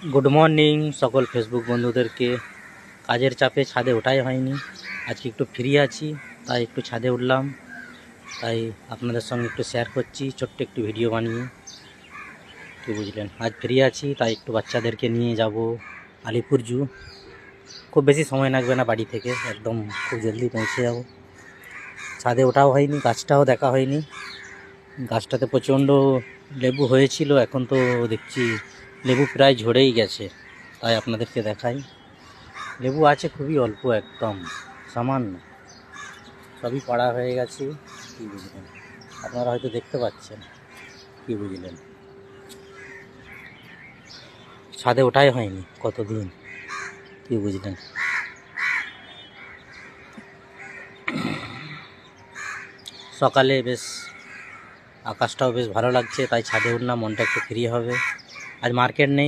Good morning সকল Facebook বন্ধুদেরকে। কাজের চাপে ছাদে ওঠাই হয়নি, আজকে একটু ফ্রি আছি তাই একটু ছাদে উঠলাম, তাই আপনাদের সঙ্গে একটু শেয়ার করছি ছোট্ট একটু ভিডিও বানিয়ে। কি বুঝলেন, আজ ফ্রি আছি তাই একটু বাচ্চাদেরকে নিয়ে যাব আলিপুর জু। খুব বেশি সময় লাগবে না, বাড়ি থেকে একদম খুব জলদি পৌঁছে যাব। ছাদে ওঠাও হয়নি, গাছটাও দেখা হয়নি। গাছটাতে প্রচণ্ড লেবু হয়েছিল, এখন তো দেখছি লেবু প্রায় ঝরেই গেছে, তাই আপনাদেরকে দেখাই। লেবু আছে খুবই অল্প, একদম সামান্য, সবই পাড়া হয়ে গেছে। কী বুঝলেন, আপনারা হয়তো দেখতে পাচ্ছেন। কি বুঝলেন, ছাদে ওঠাই হয়নি কতদিন। কি বুঝলেন, সকালে বেশ আকাশটাও বেশ ভালো লাগছে তাই ছাদে উঠলাম, মনটা একটু ফ্রি হবে। আজ মার্কেট নেই।